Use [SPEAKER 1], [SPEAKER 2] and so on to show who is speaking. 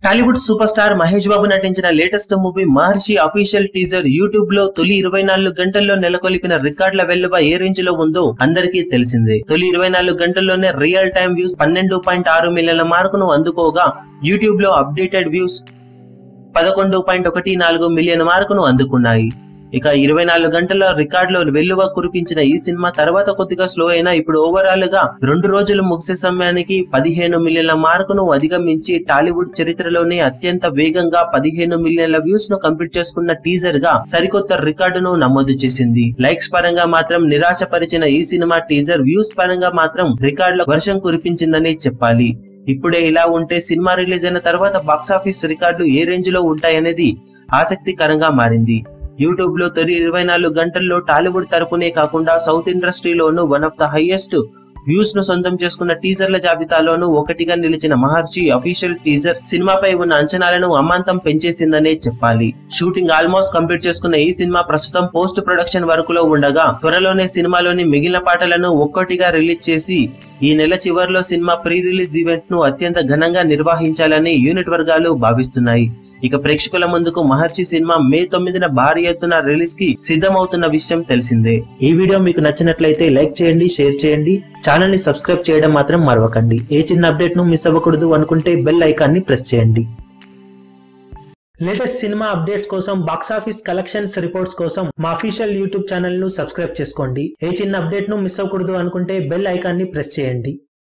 [SPEAKER 1] Tollywood super star Mahesh Babu నటించిన latest movie మహర్షి official teaser YouTube లో తొలి 24 గంటల్లో నెలకొల్పిన రికార్డుల వెల్లువ ఏ రేంజ్ లో ఉందో అందరికీ తెలిసిందే. తొలి 24 గంటల్లోనే రియల్ టైమ్ వ్యూస్ 12.6 మిలియన్ల మార్కును అందుకోగా యూట్యూబ్ లో అప్డేటెడ్ వ్యూస్ 11.14 మిలియన్ మార్కును అందుకున్నాయి. ఇక 24 గంటల రికార్డులో వెల్లువ కురిపించిన ఈ సినిమా తర్వాత కొద్దిగా స్లో అయినా ఇప్పుడు ఓవరాల్ గా 2 రోజులు ముగిసే సమయానికి 15 మిలియన్ల మార్కును అధిగమించి టాలీవుడ్ చరిత్రలోనే అత్యంత వేగంగా 15 మిలియన్ల వ్యూస్ ను కంప్లీట్ చేసుకున్న టీజర్ గా సరికొత్త రికార్డును నమోదు చేసింది. లైక్స్ పరంగా మాత్రం నిరాశపరిచిన ఈ సినిమా టీజర్ వ్యూస్ పరంగా మాత్రం రికార్డుల వర్షం కురిపించిందని చెప్పాలి. ఇప్పుడే ఇలా ఉంటే సినిమా రిలీజ్ అయిన తర్వాత బాక్సాఫీస్ రికార్డులు ఏ రేంజ్ లో ఉంటాయనేది ఆసక్తికరంగా మారింది. యూట్యూబ్ లో తొలి 24 గంటల్లో టాలీవుడ్ తరపునే కాకుండా సౌత్ ఇండస్ట్రీలోనూ one of the highest views ను సొంతం చేసుకున్న టీజర్ల జాబితాలోనూ ఒకటిగా నిలిచిన మహర్షి అఫీషియల్ టీజర్ సినిమాపై ఉన్న అంచనాలను అమాంతం పెంచేసిందనే చెప్పాలి. షూటింగ్ ఆల్మోస్ట్ కంప్లీట్ చేసుకున్న ఈ సినిమా ప్రస్తుతం పోస్ట్ ప్రొడక్షన్ వరకులో ఉండగా త్వరలోనే సినిమాలోని మిగిలిన పాటలను ఒక్కొక్కటిగా రిలీజ్ చేసి ఈ నెల చివరిలో సినిమా ప్రీ రిలీజ్ ఈవెంట్ ను అత్యంత ఘనంగా నిర్వహించాలని యూనిట్ వర్గాలు భావిస్తున్నాయి. ఇక ప్రేక్షకుల ముందుకు మహర్షి సినిమా మే 9న భారీ ఎత్తున రిలీజ్ కి సిద్ధమవుతున్న విషయం తెలిసిందే. ఈ వీడియో మీకు నచ్చినట్లయితే లైక్ చేయండి, షేర్ చేయండి, ఛానల్ ని సబ్స్క్రైబ్ చేయడం మాత్రం మరవకండి. ఏ చిన్న అప్డేట్ ను మిస్ అవ్వకూడదు అనుకుంటే బెల్ ఐకాన్ ని ప్రెస్ చేయండి. లేటెస్ట్ సినిమా అప్డేట్స్ కోసం, బాక్సాఫీస్ కలెక్షన్స్ రిపోర్ట్స్ కోసం మా అఫీషియల్ యూట్యూబ్ ఛానల్ ను సబ్స్క్రైబ్ చేసుకోండి. ఏ చిన్న అప్డేట్ ను మిస్ అవ్వకూడదు అనుకుంటే బెల్ ఐకాన్ ని ప్రెస్ చేయండి.